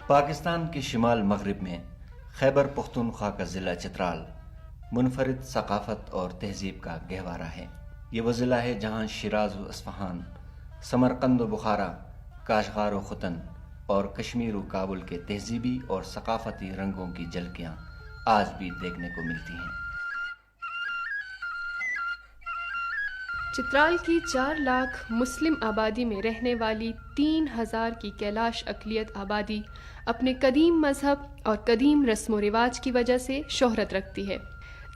پاکستان کے شمال مغرب میں خیبر پختونخوا کا ضلع چترال منفرد ثقافت اور تہذیب کا گہوارہ ہے۔ یہ وہ ضلع ہے جہاں شیراز و اصفہان، سمرقند و بخارا، کاشغار و ختن اور کشمیر و کابل کے تہذیبی اور ثقافتی رنگوں کی جھلکیاں آج بھی دیکھنے کو ملتی ہیں۔ چترال کی 4 لاکھ مسلم آبادی میں رہنے والی 3000 کی کیلاش اقلیت آبادی اپنے قدیم مذہب اور قدیم رسم و رواج کی وجہ سے شہرت رکھتی ہے۔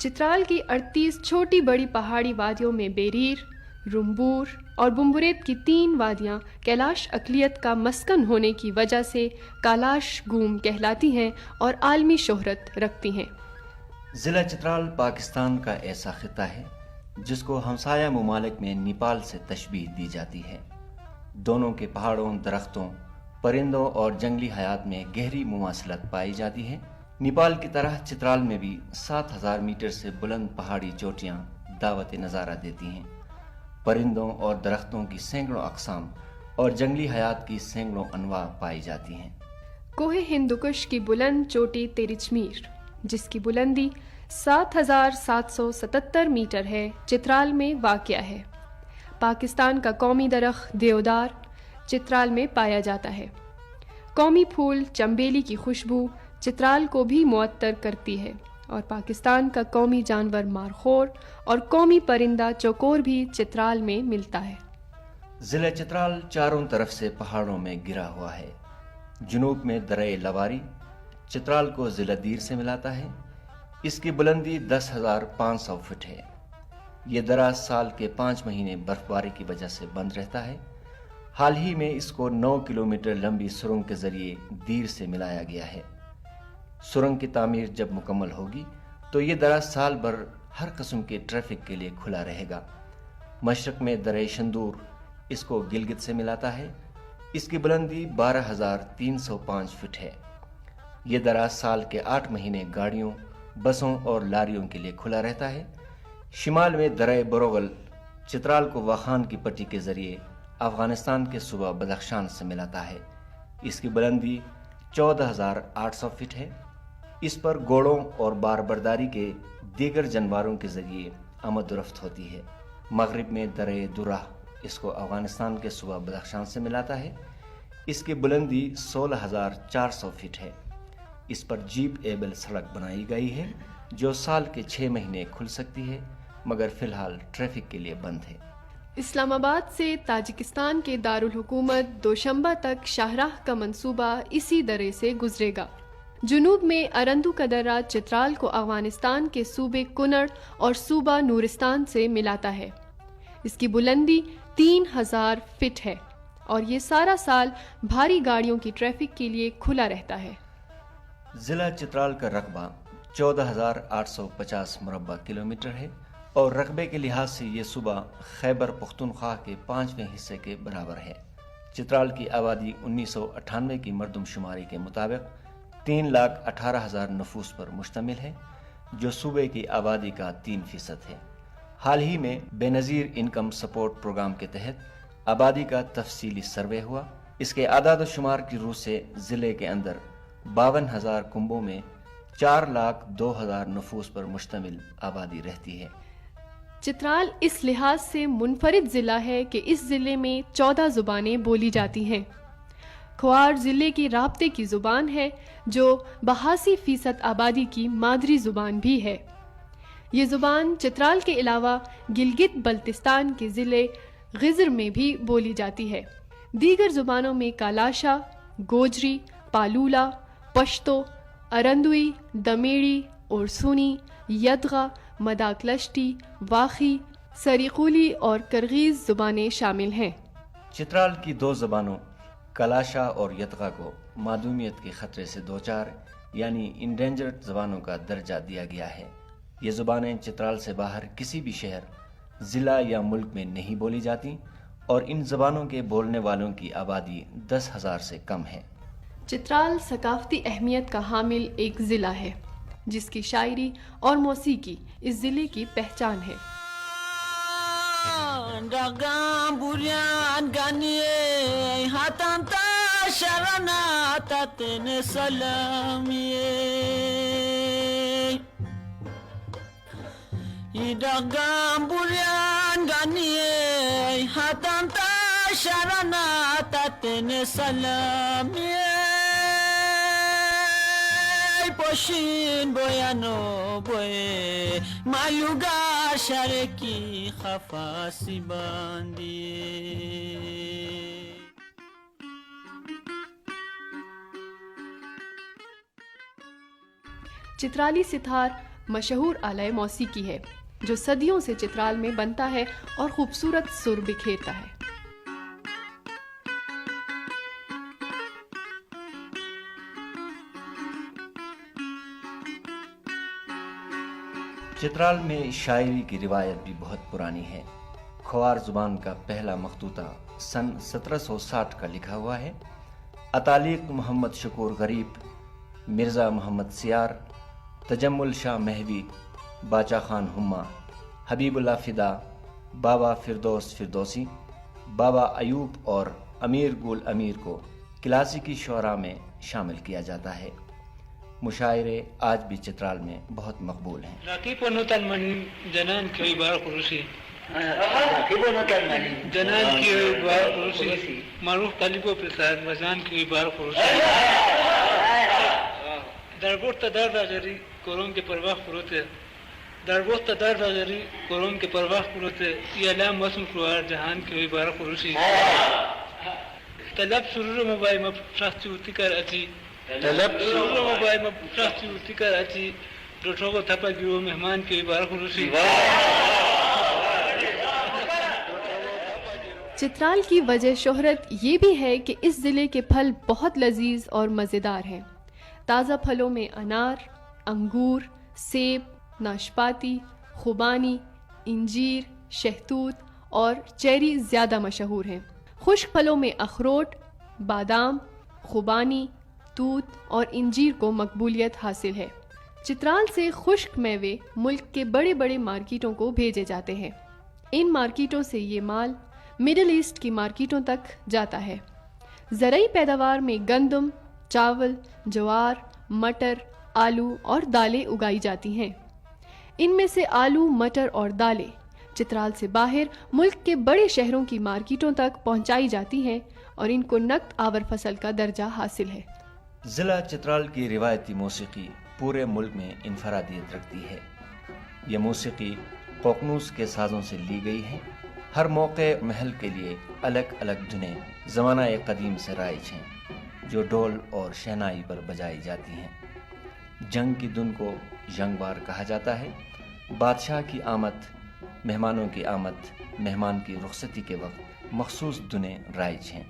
چترال کی 38 چھوٹی بڑی پہاڑی وادیوں میں بیریر، رمبور اور بمبریت کی 3 وادیاں کیلاش اقلیت کا مسکن ہونے کی وجہ سے کالاش گوم کہلاتی ہیں اور عالمی شہرت رکھتی ہیں۔ ضلع چترال پاکستان کا ایسا خطہ ہے جس کو ہمسایہ ممالک میں نیپال سے تشبیہ دی جاتی ہے۔ دونوں کے پہاڑوں، درختوں، پرندوں اور جنگلی حیات میں گہری مماثلت پائی جاتی ہے۔ نیپال کی طرح چترال میں بھی 7000 میٹر سے بلند پہاڑی چوٹیاں دعوت نظارہ دیتی ہیں۔ پرندوں اور درختوں کی سینکڑوں اقسام اور جنگلی حیات کی سینکڑوں انواع پائی جاتی ہیں۔ کوہ ہندوکش کی بلند چوٹی تیرچمیر، جس کی بلندی 7777 میٹر ہے، چترال میں واقع ہے۔ پاکستان کا قومی درخت دیودار چترال میں پایا جاتا ہے۔ قومی پھول چنبیلی کی خوشبو چترال کو بھی معطر کرتی ہے، اور پاکستان کا قومی جانور مارخور اور قومی پرندہ چوکور بھی چترال میں ملتا ہے۔ ضلع چترال چاروں طرف سے پہاڑوں میں گرا ہوا ہے۔ جنوب میں درہ لواری چترال کو ضلع دیر سے ملاتا ہے۔ اس کی بلندی 10,500 فٹ ہے۔ یہ درہ سال کے 5 مہینے برف باری کی وجہ سے بند رہتا ہے۔ حال ہی میں اس کو 9 کلومیٹر لمبی سرنگ کے ذریعے دیر سے ملایا گیا ہے۔ سرنگ کی تعمیر جب مکمل ہوگی تو یہ درہ سال بھر ہر قسم کے ٹریفک کے لیے کھلا رہے گا۔ مشرق میں درہ شندور اس کو گلگت سے ملاتا ہے۔ اس کی بلندی 12,305 فٹ ہے۔ یہ درہ سال کے 8 مہینے گاڑیوں، بسوں اور لاریوں کے لیے کھلا رہتا ہے۔ شمال میں درہ بروغل چترال کو واخان کی پٹی کے ذریعے افغانستان کے صوبہ بدخشان سے ملاتا ہے۔ اس کی بلندی 14,800 فٹ ہے۔ اس پر گھوڑوں اور بار برداری کے دیگر جانوروں کے ذریعے آمد و رفت ہوتی ہے۔ مغرب میں درہ درہ اس کو افغانستان کے صوبہ بدخشان سے ملاتا ہے۔ اس کی بلندی 16,400 فٹ ہے۔ اس پر جیپ ایبل سڑک بنائی گئی ہے جو سال کے 6 مہینے کھل سکتی ہے، مگر فی الحال ٹریفک کے لیے بند ہے۔ اسلام آباد سے تاجکستان کے دارالحکومت دوشنبہ تک شاہراہ کا منصوبہ اسی درے سے گزرے گا۔ جنوب میں ارندو کا درہ چترال کو افغانستان کے صوبے کنڑ اور صوبہ نورستان سے ملاتا ہے۔ اس کی بلندی 3000 فٹ ہے اور یہ سارا سال بھاری گاڑیوں کی ٹریفک کے لیے کھلا رہتا ہے۔ ضلع چترال کا رقبہ 14,850 مربع کلومیٹر ہے اور رقبے کے لحاظ سے یہ صوبہ خیبر پختونخوا کے 5ویں حصے کے برابر ہے۔ چترال کی آبادی 1998 کی مردم شماری کے مطابق 3,18,000 نفوس پر مشتمل ہے، جو صوبے کی آبادی کا 3% ہے۔ حال ہی میں بے نظیر انکم سپورٹ پروگرام کے تحت آبادی کا تفصیلی سروے ہوا۔ اس کے اعداد و شمار کی روح سے ضلع کے اندر 52,000 کنبوں میں 4,02,000 نفوس پر مشتمل آبادی رہتی ہے۔ چترال اس لحاظ سے منفرد ضلع ہے کہ اس ضلع میں 14 زبانیں بولی جاتی ہیں۔ کھوار ضلع کی رابطے کی زبان ہے جو 82% آبادی کی مادری زبان بھی ہے۔ یہ زبان چترال کے علاوہ گلگت بلتستان کے ضلع غزر میں بھی بولی جاتی ہے۔ دیگر زبانوں میں کالاشا، گوجری، پالولا، پشتو، ارندوی، دمیڑی، اورسونی، یدغا، مداکلشٹی، واخی، سریقولی اور کرغیز زبانیں شامل ہیں۔ چترال کی 2 زبانوں کلاشا اور یدغا کو معدومیت کے خطرے سے دوچار یعنی انڈینجرڈ زبانوں کا درجہ دیا گیا ہے۔ یہ زبانیں چترال سے باہر کسی بھی شہر، ضلع یا ملک میں نہیں بولی جاتی اور ان زبانوں کے بولنے والوں کی آبادی 10,000 سے کم ہے۔ چترال ثقافتی اہمیت کا حامل ایک ضلع ہے جس کی شاعری اور موسیقی اس ضلع کی پہچان ہے۔ شرنا تتن سلامی idagam burian gani hatan ta sharana tatene salami poshin boyano boy maluga shareki khafasi bandi Chitrali sitar मशहूर आलय मौसीकी है जो सदियों से चित्राल में बनता है और खूबसूरत सुर बिखेरता है। चित्राल में शायरी की रिवायत भी बहुत पुरानी है। ख्वार जुबान का पहला मखतूता सन 1760 का लिखा हुआ है। अतालिक मोहम्मद शकूर गरीब, मिर्ज़ा मोहम्मद सियार, तजम्मुल शाह महवी, बाचा खान हुम्मा, हबीबुल्लाह फिदा, बाबा फिरदौस फिरदौसी, बाबा अयूब और अमीर गुल अमीर को क्लासिकी शुअरा में शामिल किया जाता है। मुशायरे आज भी चित्राल में बहुत मकबूल हैं। जनान की बार खुरुसी जनान की बार खुरुसी मारूफ तालिबो प्रसाद वजान की बार खुरुसी दरबोर तदार राजरी कोरोम के परवाह खुरुते दरबोर तदार राजरी कोरोम के परवाह खुरुते ये लाम मौसम कुआर जहान की बार खुरुसी तलब सुरूर मोबाइल में शास्त्री उती कर अची तलब सुरूर मोबाइल में शास्त्री उती कर अची डोटो को थपा गिरो मेहमान की बार खुरुसी चित्राल की वजह शोहरत ये भी है कि इस ज़िले के फल बहुत लजीज और मज़ेदार हैं। ताज़ा फलों में अनार, अंगूर, सेब, नाशपाती, खुबानी, इंजीर, शहतूत और चेरी ज़्यादा मशहूर हैं। खुश्क फलों में अखरोट, बादाम, खुबानी, तूत और इंजीर को मकबूलियत हासिल है। चित्राल से खुश्क मेवे मुल्क के बड़े बड़े मार्केटों को भेजे जाते हैं। इन मार्केटों से ये माल मिडिल ईस्ट की मार्केटों तक जाता है। ज़रई पैदावार में गंदम, चावल, ज्वार, मटर, आलू और दालें उगाई जाती हैं। इनमें से आलू, मटर और दालें चित्राल से बाहर मुल्क के बड़े शहरों की मार्केटों तक पहुंचाई जाती हैं और इनको नक़द आवर फसल का दर्जा हासिल है। ज़िला चित्राल की रिवायती मौसीकी पूरे मुल्क में इनफरादियत रखती है। ये मौसीकी कोकनूस के साज़ों से ली गई है। हर मौके महल के लिए अलग अलग धुनें ज़माना कदीम से राइज हैं जो ढोल और शहनाई पर बजाई जाती हैं। जंग की धुन को जंगवार कहा जाता है। बादशाह की आमद, मेहमानों की आमद, मेहमान की रुखसती के वक्त मखसूस धुनें राइज हैं।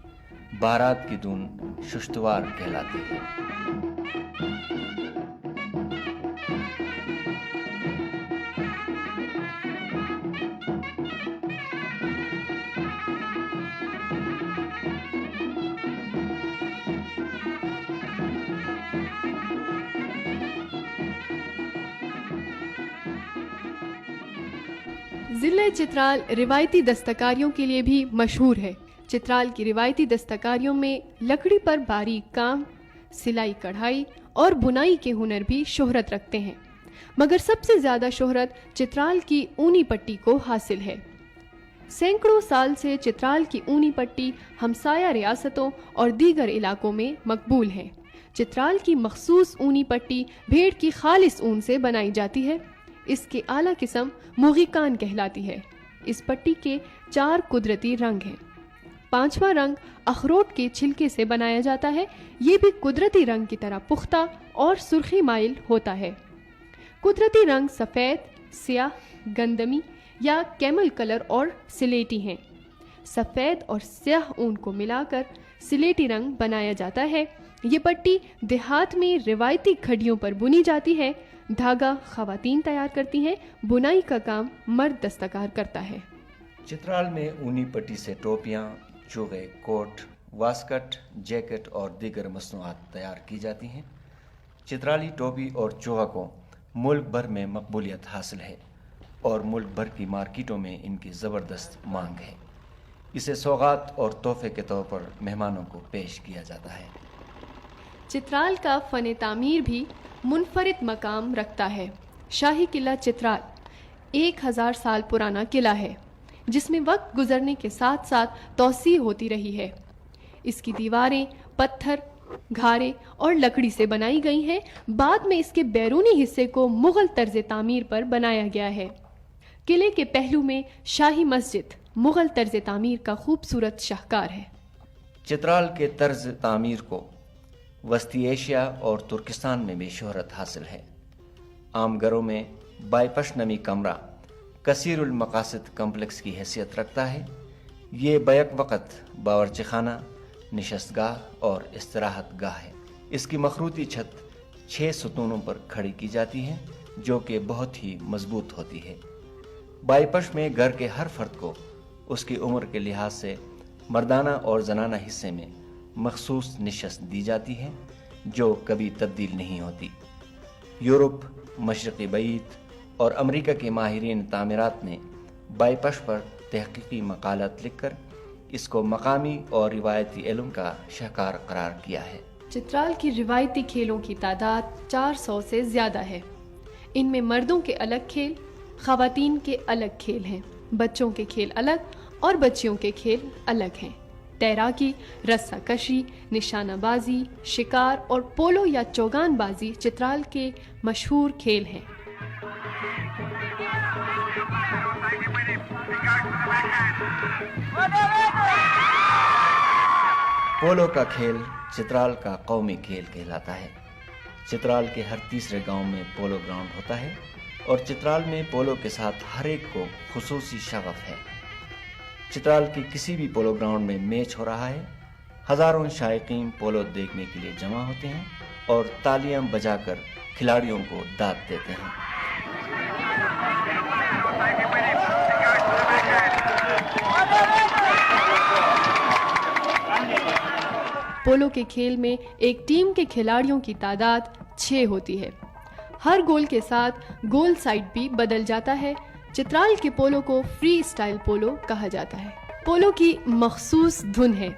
बारात की धुन शुश्तवार कहलाती है। ज़िले चित्राल रिवायती दस्तकारियों के लिए भी मशहूर है। चित्राल की रिवायती दस्तकारियों में लकड़ी पर बारीक काम, सिलाई कढ़ाई और बुनाई के हुनर भी शोहरत रखते हैं, मगर सबसे ज़्यादा शोहरत चित्राल की ऊनी पट्टी को हासिल है। सैकड़ों साल से चित्राल की ऊनी पट्टी हमसाया रियासतों और दीगर इलाकों में मकबूल है। चित्राल की मखसूस ऊनी पट्टी भेड़ की खालिस ऊन से बनाई जाती है। इसकी आला किस्म मुग़ीकान कहलाती है। इस पट्टी के 4 कुदरती रंग हैं। 5वां रंग अखरोट के छिलके से बनाया जाता है। ये भी कुदरती रंग की तरह पुख्ता और सुर्खी माइल होता है। कुदरती रंग सफ़ेद, स्याह, गंदमी या कैमल कलर और सिलेटी हैं। सफ़ेद और स्याह ऊन को मिलाकर सिलेटी रंग बनाया जाता है। ये पट्टी देहात में रिवायती खड़ियों पर बुनी जाती है। धागा खवातीन तैयार करती हैं, बुनाई का काम मर्द दस्तकार करता है। चित्राल में ऊनी पट्टी से टोपियाँ, चोगे, कोट, वास्कट, जैकेट और दीगर मसनूआत तैयार की जाती हैं। चित्राली टोपी और चोगा को मुल्क भर में मकबूलियत हासिल है और मुल्क भर की मार्केटों में इनकी ज़बरदस्त मांग है। इसे सौगात और तोहफे के तौर पर मेहमानों को पेश किया जाता है। चित्राल का फ़न तामीर भी मुनफरिद मकाम रखता है। शाही किला चित्राल 1000 साल पुराना किला है, जिसमें वक्त गुजरने के साथ साथ तौसी होती रही है। इसकी दीवारें पत्थर, घारे और लकड़ी से बनाई गई हैं। बाद में इसके बैरूनी हिस्से को मुग़ल तर्ज तामीर पर बनाया गया है। किले के पहलू में शाही मस्जिद मुग़ल तर्ज तामीर का खूबसूरत शाहकार है। चित्राल के तर्ज तामीर को वस्ती एशिया और तुर्किस्तान में भी शोहरत हासिल है। आम घरों में बाईपश नमी कमरा कसीरुल मकासिद कम्प्लेक्स की हैसियत रखता है। ये बैक वक़्त बावर्ची खाना, निशस्तगाह और इस्तराहत गाह है। इसकी मखरूती छत 6 सतूनों पर खड़ी की जाती है, जो कि बहुत ही मजबूत होती है। बाईपश में घर के हर फर्द को उसकी उम्र के लिहाज से मर्दाना और जनाना हिस्से में मखसूस निशस्त दी जाती है, जो कभी तब्दील नहीं होती। यूरोप, मशरक़ी बईत और अमेरिका के माहिरीन तामीरात ने बाईपश पर तहक़ीक़ी मक़ालात लिखकर इसको मकामी और रिवायती इल्म का शाहकार करार किया है। चित्राल की रिवायती खेलों की तादाद 400 से ज़्यादा है। इनमें मर्दों के अलग खेल, ख़वातीन के अलग खेल हैं, बच्चों के खेल अलग और बच्चियों के खेल अलग हैं। तैराकी, रस्सा कशी, निशानाबाजी, शिकार और पोलो या चौगान बाजी चित्राल के मशहूर खेल हैं। पोलो का खेल चित्राल का कौमी खेल कहलाता है। चित्राल के हर तीसरे गांव में पोलो ग्राउंड होता है और चित्राल में पोलो के साथ हर एक को खुसूसी शगफ है। चित्राल के किसी भी पोलो ग्राउंड में मैच हो रहा है, हज़ारों शायकीन पोलो देखने के लिए जमा होते हैं और तालियां बजाकर खिलाड़ियों को दाद देते हैं। पोलो के खेल में एक टीम के खिलाड़ियों की तादाद 6 होती है। हर गोल के साथ गोल साइड भी बदल जाता है। चित्राल के पोलो को फ्री स्टाइल पोलो कहा जाता है। पोलो की मखसूस धुन है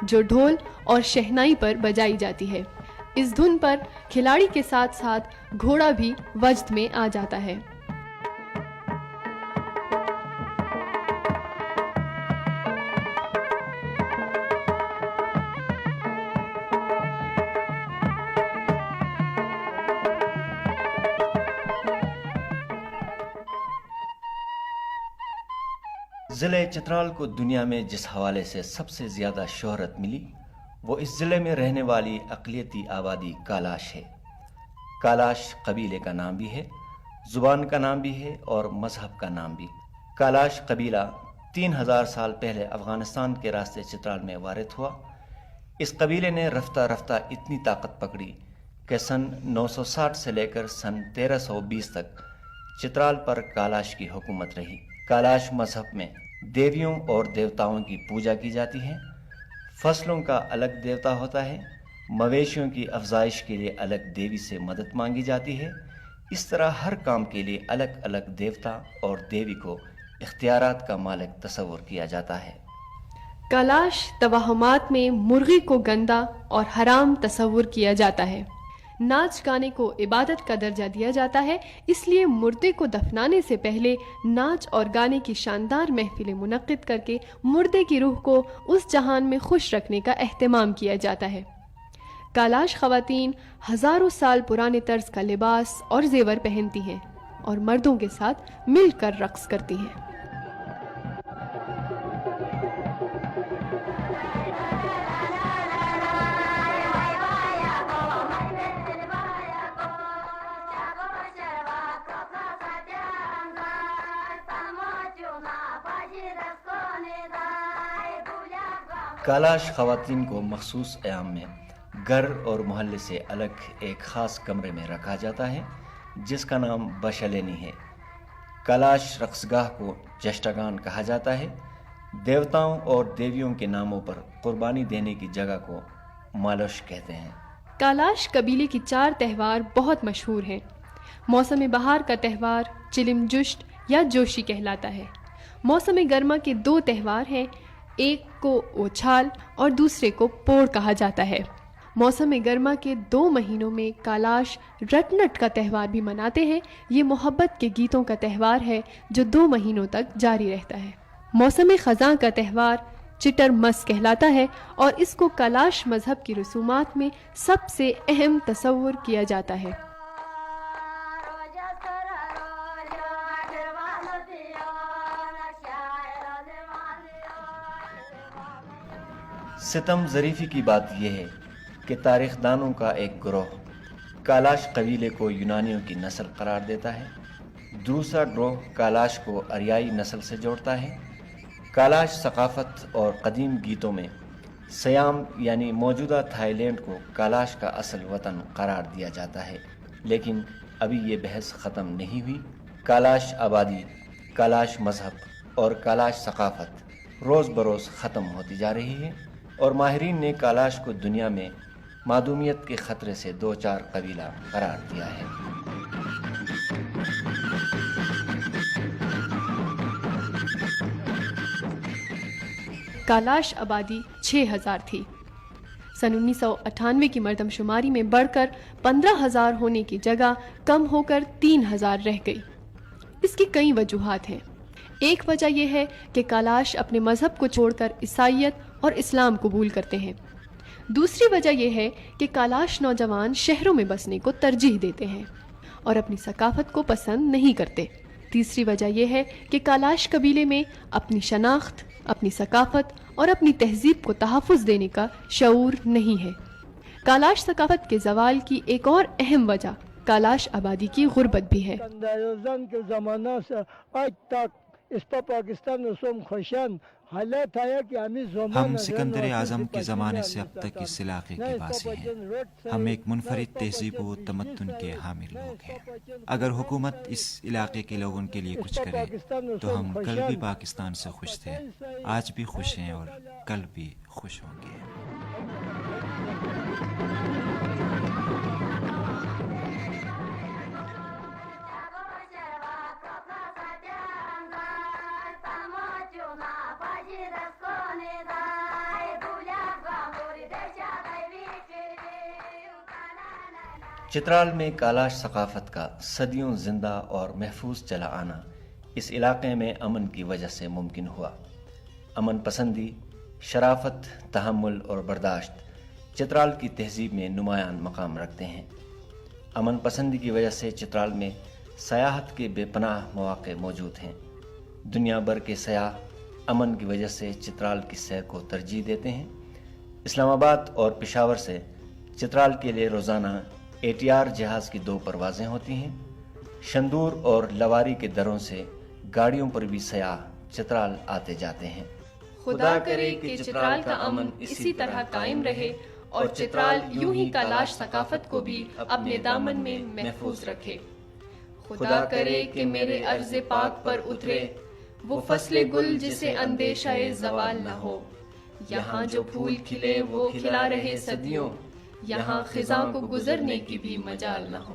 जो ढोल और शहनाई पर बजाई जाती है। इस धुन पर खिलाड़ी के साथ साथ घोड़ा भी वजद में आ जाता है। ज़िले चित्राल को दुनिया में जिस हवाले से सबसे ज़्यादा शोहरत मिली, वो इस ज़िले में रहने वाली अक़लियती आबादी कालाश है। कालाश कबीले का नाम भी है, ज़ुबान का नाम भी है और मज़हब का नाम भी। कालाश कबीला 3000 साल पहले अफ़गानिस्तान के रास्ते चित्राल में वारिद हुआ। इस कबीले ने रफ्ता रफ्ता इतनी ताकत पकड़ी कि सन 960 से लेकर सन 1320 तक चित्राल पर कालाश की हुकूमत रही। कालाश मज़हब में देवियों और देवताओं की पूजा की जाती है। फसलों का अलग देवता होता है। मवेशियों की अफजाइश के लिए अलग देवी से मदद मांगी जाती है। इस तरह हर काम के लिए अलग अलग देवता और देवी को इख्तियारात का मालिक तस्वुर किया जाता है। कालाश तवाहमात में मुर्गी को गंदा और हराम तस्वुर किया जाता है। नाच गाने को इबादत का दर्जा दिया जाता है, इसलिए मुर्दे को दफनाने से पहले नाच और गाने की शानदार महफिलें मुनक्किद करके मुर्दे की रूह को उस जहान में खुश रखने का एहतमाम किया जाता है। कालाश ख़वातीन हज़ारों साल पुराने तर्ज का लिबास और जेवर पहनती हैं और मर्दों के साथ मिलकर रक्स करती हैं। कालाश ख़वातीन को मखसूस अयाम में घर और मोहल्ले से अलग एक ख़ास कमरे में रखा जाता है, जिसका नाम बशलेनी है। कालाश रक्सगाह को जश्तगान कहा जाता है। देवताओं और देवियों के नामों पर कुर्बानी देने की जगह को मालश कहते हैं। कालाश कबीले की 4 त्यौहार बहुत मशहूर हैं। मौसम बहार का त्यौहार चिलिम जुश्त या जोशी कहलाता है। मौसम गर्मा के 2 त्यौहार हैं, ایک کو اوچھال اور دوسرے کو پوڑ کہا جاتا ہے۔ موسم گرما کے 2 مہینوں میں کالاش رٹنٹ کا تہوار بھی مناتے ہیں۔ یہ محبت کے گیتوں کا تہوار ہے جو 2 مہینوں تک جاری رہتا ہے۔ موسم خزاں کا تہوار چٹر مس کہلاتا ہے اور اس کو کالاش مذہب کی رسومات میں سب سے اہم تصور کیا جاتا ہے۔ ستم ظریفی کی بات یہ ہے کہ تاریخ دانوں کا ایک گروہ کالاش قبیلے کو یونانیوں کی نسل قرار دیتا ہے، دوسرا گروہ کالاش کو آریائی نسل سے جوڑتا ہے۔ کالاش ثقافت اور قدیم گیتوں میں سیام یعنی موجودہ تھائی لینڈ کو کالاش کا اصل وطن قرار دیا جاتا ہے، لیکن ابھی یہ بحث ختم نہیں ہوئی۔ کالاش آبادی، کالاش مذہب اور کالاش ثقافت روز بروز ختم ہوتی جا رہی ہے، اور ماہرین نے کالاش کو دنیا میں معدومیت کے خطرے سے 2-4 قبیلہ قرار دیا ہے۔ کالاش آبادی 6000 تھی۔ سن 1998 کی مردم شماری میں بڑھ کر 15000 ہونے کی جگہ کم ہو کر 3000 رہ گئی۔ اس کی کئی وجوہات ہیں۔ ایک وجہ یہ ہے کہ کالاش اپنے مذہب کو چھوڑ کر عیسائیت اور اسلام قبول کرتے ہیں۔ دوسری وجہ یہ ہے کہ کالاش نوجوان شہروں میں بسنے کو ترجیح دیتے ہیں اور اپنی ثقافت کو پسند نہیں کرتے۔ تیسری وجہ یہ ہے کہ کالاش قبیلے میں اپنی شناخت، اپنی ثقافت اور اپنی تہذیب کو تحفظ دینے کا شعور نہیں ہے۔ کالاش ثقافت کے زوال کی ایک اور اہم وجہ کالاش آبادی کی غربت بھی ہے۔ اندازان کے زمانہ سے آج تک اس پر پاکستان میں سوم خوشن حالت آیا کہ ہم سکندر اعظم کے زمانے سے اب تک اس علاقے کے باسی ہیں۔ ہم ایک منفرد تہذیب و تمدن کے حامل لوگ ہیں۔ اگر حکومت اس علاقے کے لوگوں کے لیے کچھ کرے تو ہم کل بھی پاکستان سے خوش تھے، آج بھی خوش ہیں اور کل بھی خوش ہوں گے۔ چترال میں کالاش ثقافت کا صدیوں زندہ اور محفوظ چلا آنا اس علاقے میں امن کی وجہ سے ممکن ہوا۔ امن پسندی، شرافت، تحمل اور برداشت چترال کی تہذیب میں نمایاں مقام رکھتے ہیں۔ امن پسندی کی وجہ سے چترال میں سیاحت کے بے پناہ مواقع موجود ہیں۔ دنیا بھر کے سیاح امن کی وجہ سے چترال کی سیر کو ترجیح دیتے ہیں۔ اسلام آباد اور پشاور سے چترال کے لیے روزانہ ATR جہاز کی 2 پروازیں ہوتی ہیں۔ شندور اور لواری کے دروں سے گاڑیوں پر بھی سیاح چترال آتے جاتے ہیں۔ خدا کرے کہ چترال کا امن اسی طرح قائم رہے اور چترال یوں ہی کالاش ثقافت کو بھی اپنے دامن میں محفوظ رکھے۔ خدا کرے کہ میرے عرض پاک پر اترے وہ فصل گل جسے اندیشہ زوال نہ ہو۔ یہاں جو پھول کھلے وہ کھلا رہے صدیوں، یہاں خزاں کو گزرنے کی بھی مجال نہ ہو۔